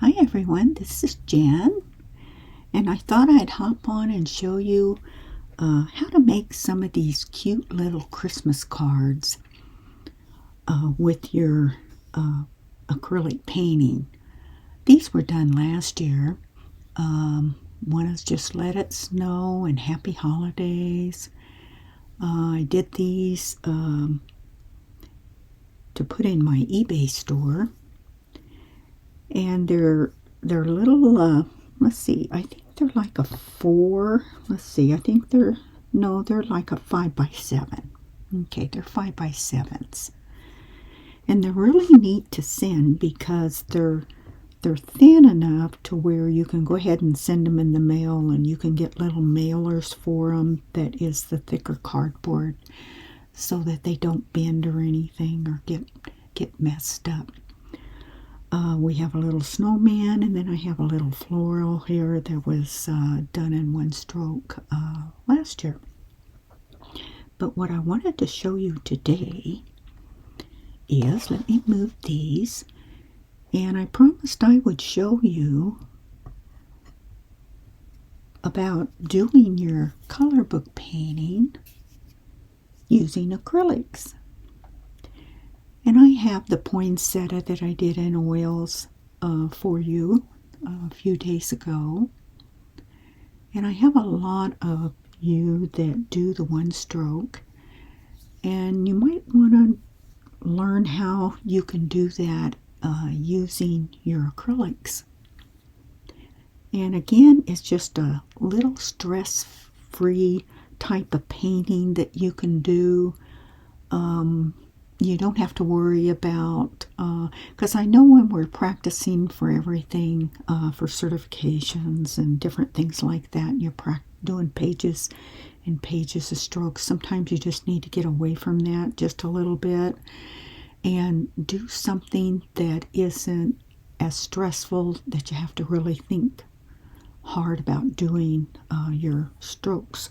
Hi everyone, this is Jan, and I thought I'd hop on and show you how to make some of these cute little Christmas cards with your acrylic painting. These were done last year. One is just Let It Snow and Happy Holidays. I did these to put in my eBay store. And they're little, let's see, I think they're like a 4, let's see, I think they're like a 5x7. Okay, they're 5x7s. And they're really neat to send because they're thin enough to where you can go ahead and send them in the mail, and you can get little mailers for them that is the thicker cardboard so that they don't bend or anything or get messed up. We have a little snowman, and then I have a little floral here that was done in one stroke last year. But what I wanted to show you today is, let me move these, and I promised I would show you about doing your color book painting using acrylics. And I have the poinsettia that I did in oils for you a few days ago. And I have a lot of you that do the one stroke. And you might want to learn how you can do that using your acrylics. And again, it's just a little stress-free type of painting that you can do. You don't have to worry about, because I know when we're practicing for everything, for certifications and different things like that, and you're doing pages and pages of strokes, sometimes you just need to get away from that just a little bit and do something that isn't as stressful that you have to really think hard about doing your strokes,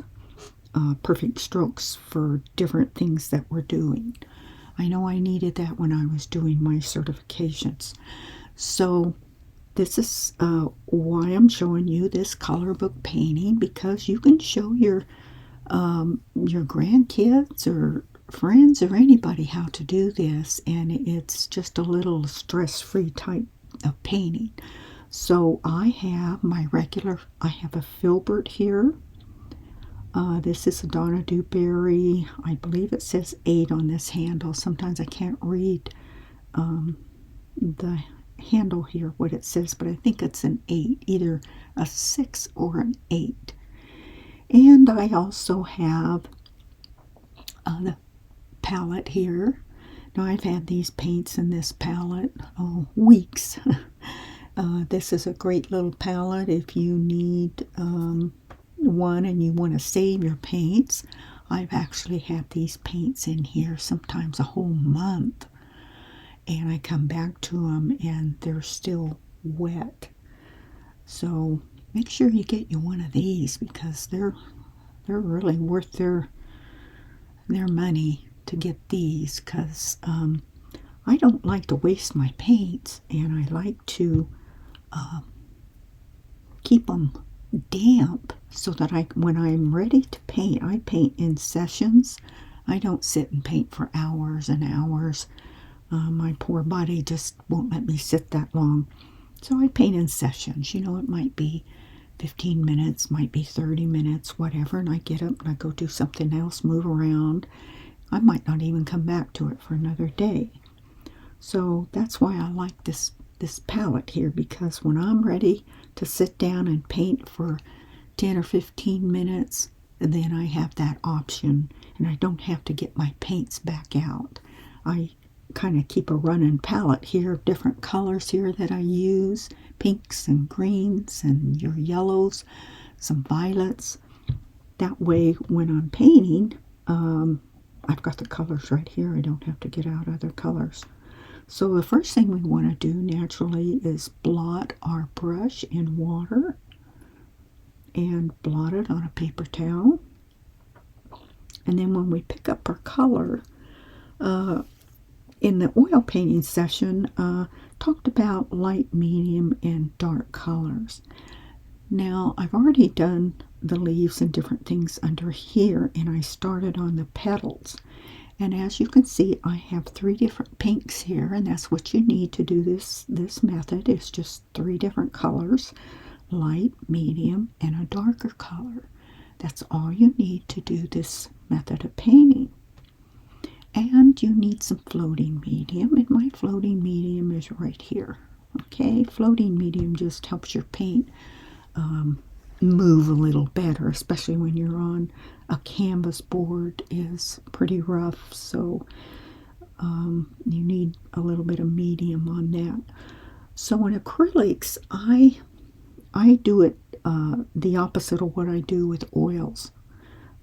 perfect strokes for different things that we're doing. I know I needed that when I was doing my certifications. So this is why I'm showing you this color book painting, because you can show your grandkids or friends or anybody how to do this, and it's just a little stress-free type of painting. So I have I have a filbert here. This is a Donna Dewberry. I believe it says 8 on this handle. Sometimes I can't read the handle here, what it says, but I think it's an 8, either a 6 or an 8. And I also have the palette here. Now, I've had these paints in this palette, weeks. This is a great little palette if you need one and you want to save your paints. I've actually had these paints in here sometimes a whole month, and I come back to them and they're still wet. So make sure you get you one of these, because they're really worth their money to get these, because I don't like to waste my paints, and I like to keep them damp so that when I'm ready to paint, I paint in sessions. I don't sit and paint for hours and hours. My poor body just won't let me sit that long. So I paint in sessions. It might be 15 minutes, might be 30 minutes, whatever, and I get up and I go do something else, move around. I might not even come back to it for another day. So that's why I like this palette here, because when I'm ready to sit down and paint for 10 or 15 minutes, then I have that option, and I don't have to get my paints back out. I kind of keep a running palette here of different colors here that I use, pinks and greens and your yellows, some violets. That way when I'm painting, I've got the colors right here. I don't have to get out other colors. So the first thing we want to do naturally is blot our brush in water and blot it on a paper towel. And then when we pick up our color, in the oil painting session, talked about light, medium, and dark colors. Now, I've already done the leaves and different things under here, and I started on the petals. And as you can see, I have 3 different pinks here, and that's what you need to do this method. It's just 3 different colors, light, medium, and a darker color. That's all you need to do this method of painting. And you need some floating medium, and my floating medium is right here. Okay, floating medium just helps your paint move a little better, especially when you're on a canvas board is pretty rough, so you need a little bit of medium on that. So in acrylics, I do it the opposite of what I do with oils.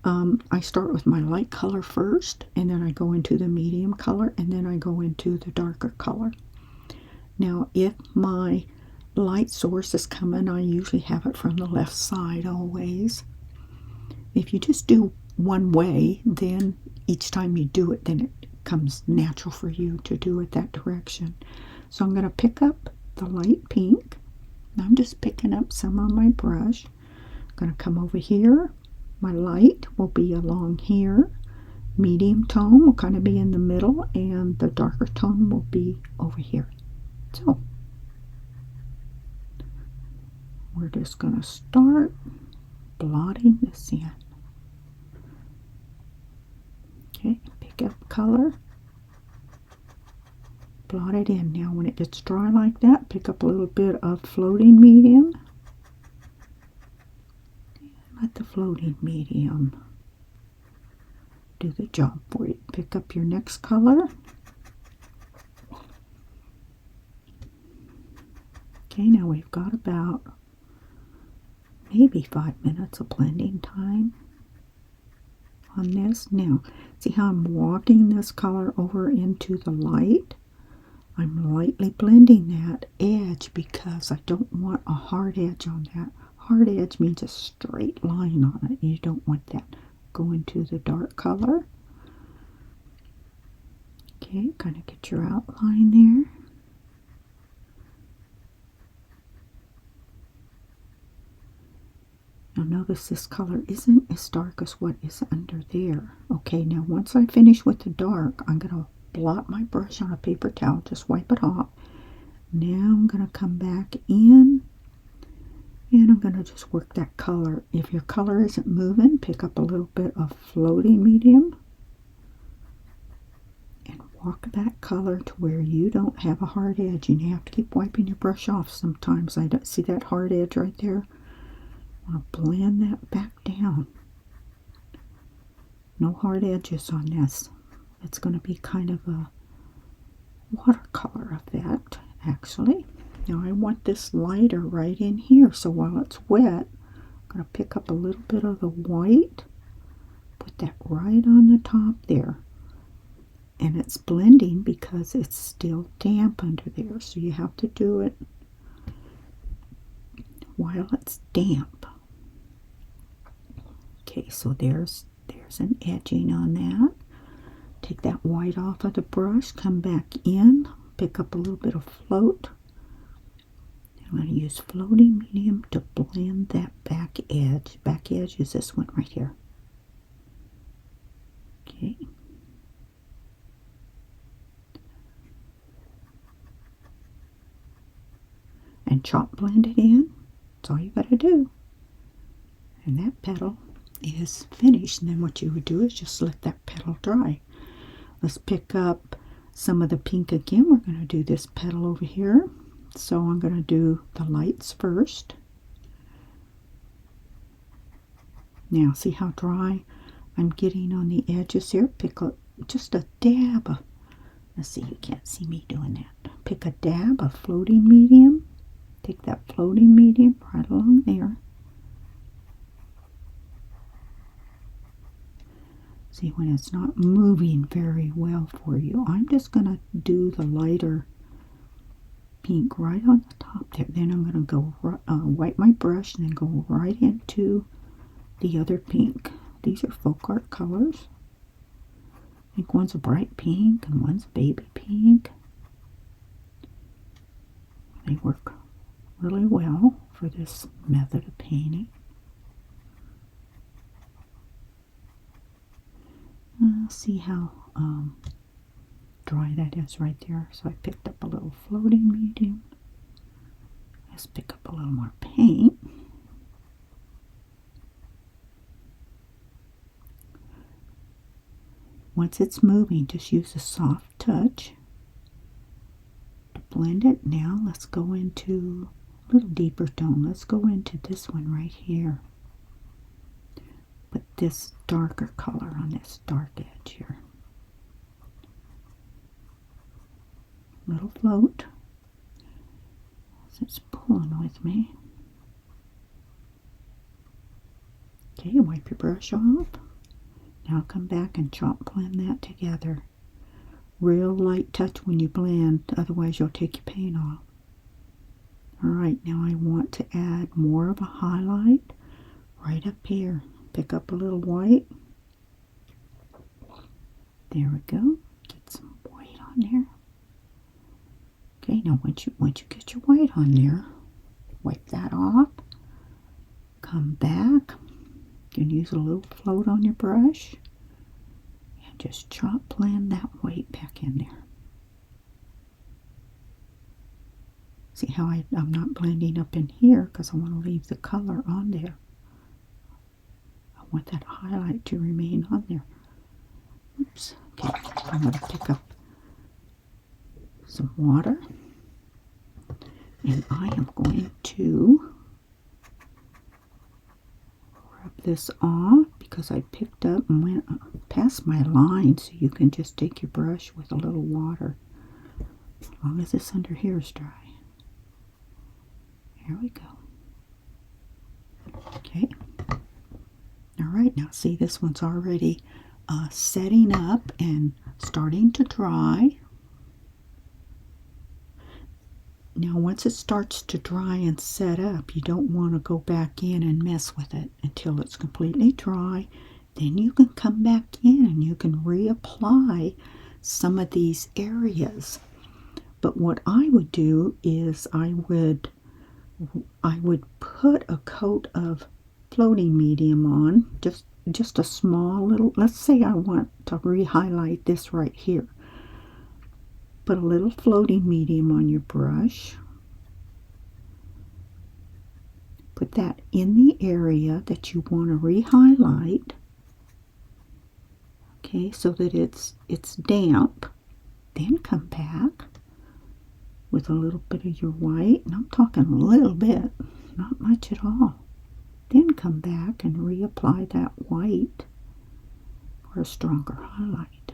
I start with my light color first, and then I go into the medium color, and then I go into the darker color. Now, if my light source is coming, I usually have it from the left side always. If you just do one way, then each time you do it, then it comes natural for you to do it that direction. So I'm going to pick up the light pink. I'm just picking up some on my brush. I'm going to come over here. My light will be along here. Medium tone will kind of be in the middle, and the darker tone will be over here. So we're just going to start blotting this in. Okay, pick up color, blot it in. Now when it gets dry like that, pick up a little bit of floating medium. Let the floating medium do the job for you. Pick up your next color. Okay, now we've got about maybe 5 minutes of blending time on this. Now, see how I'm walking this color over into the light? I'm lightly blending that edge because I don't want a hard edge on that. Hard edge means a straight line on it. You don't want that. Go into the dark color. Okay, kind of get your outline there. Now notice this color isn't as dark as what is under there. Okay, now once I finish with the dark, I'm going to blot my brush on a paper towel. Just wipe it off. Now I'm going to come back in, and I'm going to just work that color. If your color isn't moving, pick up a little bit of floating medium and walk that color to where you don't have a hard edge. And you have to keep wiping your brush off sometimes. I don't see that hard edge right there. I want to blend that back down. No hard edges on this. It's going to be kind of a watercolor effect, actually. Now I want this lighter right in here, so while it's wet, I'm going to pick up a little bit of the white, put that right on the top there. And it's blending because it's still damp under there, so you have to do it while it's damp. Okay, so there's an edging on that. Take that white off of the brush, come back in, pick up a little bit of float. I'm going to use floating medium to blend that back edge. Back edge is this one right here. Okay. And chop blend it in. That's all you got to do. And that petal is finished. And then what you would do is just let that petal dry. Let's pick up some of the pink again. We're going to do this petal over here. So I'm going to do the lights first. Now see how dry I'm getting on the edges here. Pick up just a dab of, let's see, you can't see me doing that. Pick a dab of floating medium. Take that floating medium right along there. See, when it's not moving very well for you, I'm just going to do the lighter pink right on the top there. Then I'm going to go wipe my brush and then go right into the other pink. These are folk art colors. I think one's a bright pink and one's a baby pink. They work really well for this method of painting. See how dry that is right there. So I picked up a little floating medium. Let's pick up a little more paint. Once it's moving, just use a soft touch to blend it. Now let's go into a little deeper tone. Let's go into this one right here. Put this darker color on this dark edge here. Little float. So it's pulling with me. Okay, wipe your brush off. Now come back and chop blend that together. Real light touch when you blend, otherwise you'll take your paint off. Alright, now I want to add more of a highlight right up here. Pick up a little white. There we go. Get some white on there. Okay, now once you get your white on there, wipe that off. Come back. You can use a little float on your brush and just chop blend that white back in there. See how I'm not blending up in here because I want to leave the color on there. I want that highlight to remain on there. Oops. Okay, I'm going to pick up some water and I am going to rub this off because I picked up and went past my line, so you can just take your brush with a little water as long as this under here is dry. Here we go. Okay. Alright, now see, this one's already setting up and starting to dry. Now once it starts to dry and set up, you don't want to go back in and mess with it until it's completely dry. Then you can come back in and you can reapply some of these areas. But what I would do is I would put a coat of floating medium on, just a small little, let's say I want to re-highlight this right here. Put a little floating medium on your brush. Put that in the area that you want to re-highlight. Okay, so that it's damp. Then come back with a little bit of your white, and I'm talking a little bit, not much at all. Then come back and reapply that white for a stronger highlight.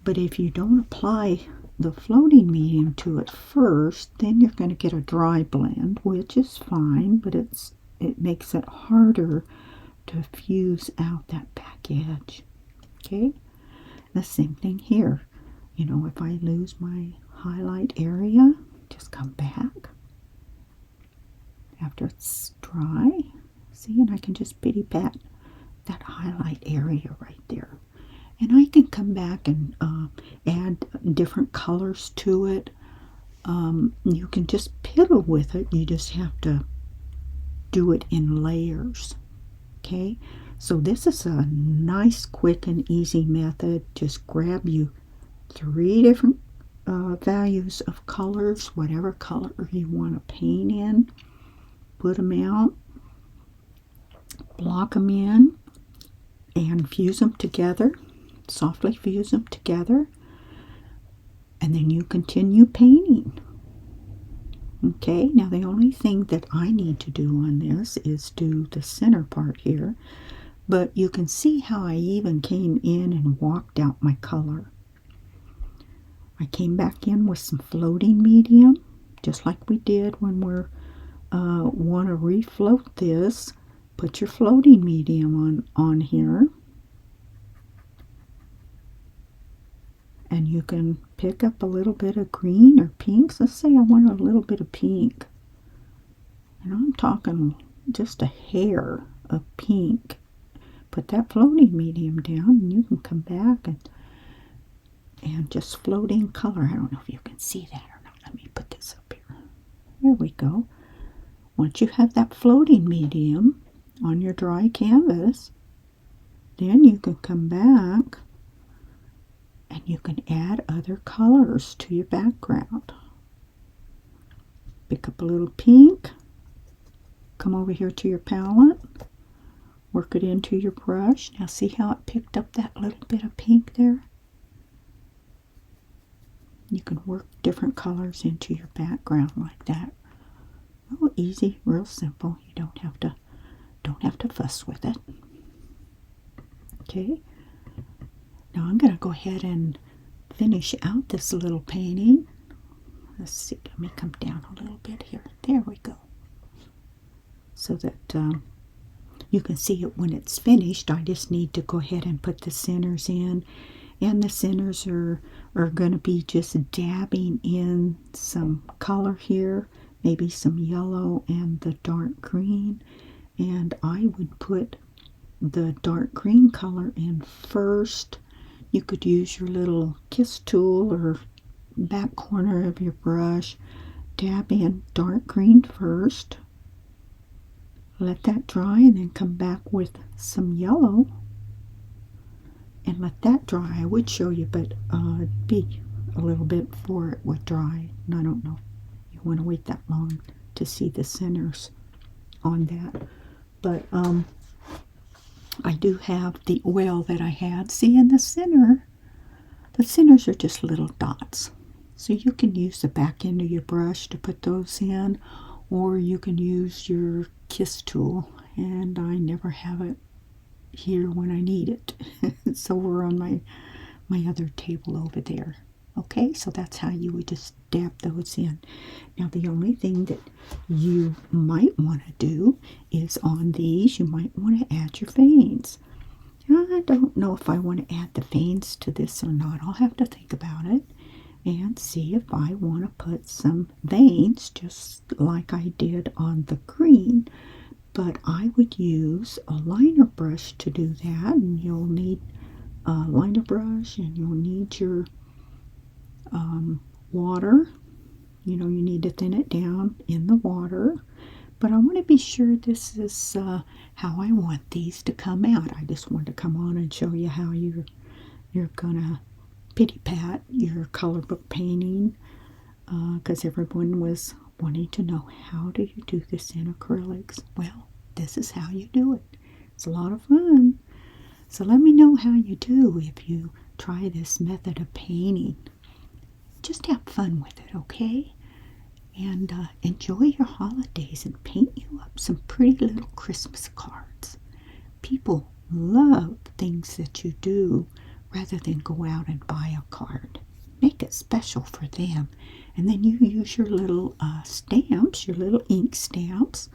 But if you don't apply the floating medium to it first, then you're going to get a dry blend, which is fine, but it makes it harder to fuse out that back edge. Okay, the same thing here. You know, if I lose my highlight area, just come back after it's dry. See, and I can just pity pat that highlight area right there. And I can come back and add different colors to it. You can just piddle with it. You just have to do it in layers. Okay, so this is a nice, quick, and easy method. Just grab you 3 different values of colors, whatever color you want to paint in. Put them out, block them in, and fuse them together. Softly fuse them together, and then you continue painting. Okay, now the only thing that I need to do on this is do the center part here, but you can see how I even came in and walked out my color. I came back in with some floating medium, just like we did when we're want to refloat this. Put your floating medium on here. And you can pick up a little bit of green or pinks. Let's say I want a little bit of pink. And I'm talking just a hair of pink. put that floating medium down, and you can come back and just float in color. I don't know if you can see that or not. Let me put this up here. There we go. Once you have that floating medium on your dry canvas, then you can come back and you can add other colors to your background. Pick up a little pink, come over here to your palette, work it into your brush. Now see how it picked up that little bit of pink there? You can work different colors into your background like that. Real easy, real simple. You don't have to fuss with it. Okay. Now I'm going to go ahead and finish out this little painting. Let's see, let me come down a little bit here. There we go. So that you can see it when it's finished. I just need to go ahead and put the centers in. And the centers are going to be just dabbing in some color here. Maybe some yellow and the dark green. And I would put the dark green color in first. You could use your little kiss tool or back corner of your brush. Dab in dark green first. Let that dry and then come back with some yellow. And let that dry. I would show you, but it'd be a little bit before it would dry. And I don't know if you want to wait that long to see the centers on that. But I do have the oil that I had. See, in the centers are just little dots. So you can use the back end of your brush to put those in, or you can use your kiss tool. And I never have it here when I need it. It's over on my other table over there. Okay, so that's how you would just dab those in. Now the only thing that you might want to do is on these, you might want to add your veins. I don't know if I want to add the veins to this or not. I'll have to think about it and see if I want to put some veins just like I did on the green. But I would use a liner brush to do that, and you'll need a liner brush, and you'll need your water. You know, you need to thin it down in the water. But I want to be sure this is how I want these to come out. I just want to come on and show you how you're gonna pity pat your color book painting, because everyone was wanting to know, how do you do this in acrylics? Well, this is how you do it. It's a lot of fun. So let me know how you do if you try this method of painting. Just have fun with it, okay? And enjoy your holidays and paint you up some pretty little Christmas cards. People love things that you do rather than go out and buy a card. Make it special for them. And then you use your little stamps, your little ink stamps,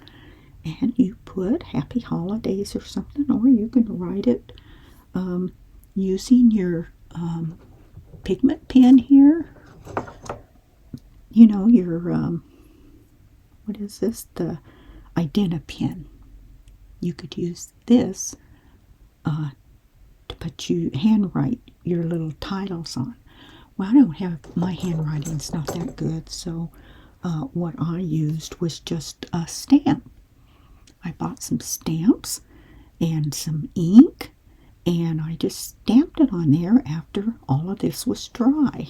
and you put Happy Holidays or something, or you can write it using your pigment pen here. You know, your, what is this? The Identa pen. You could use this to put you handwrite your little titles on. Well, I don't have, my handwriting's not that good, so what I used was just a stamp. I bought some stamps and some ink, and I just stamped it on there after all of this was dry.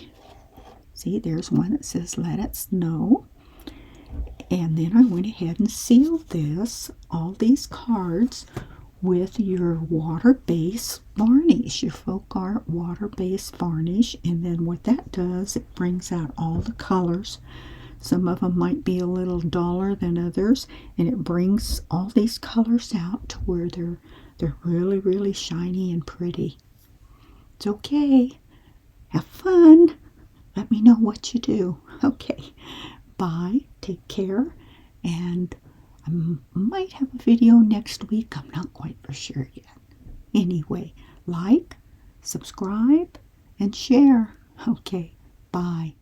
See, there's one that says "Let It Snow." And then I went ahead and sealed all these cards, with your water-based varnish, your folk art water-based varnish. And then what that does, it brings out all the colors. Some of them might be a little duller than others, and it brings all these colors out to where they're really, really shiny and pretty. It's okay. Have fun. Let me know what you do. Okay. Bye. Take care. And I might have a video next week. I'm not quite for sure yet. Anyway, like, subscribe, and share. Okay. Bye.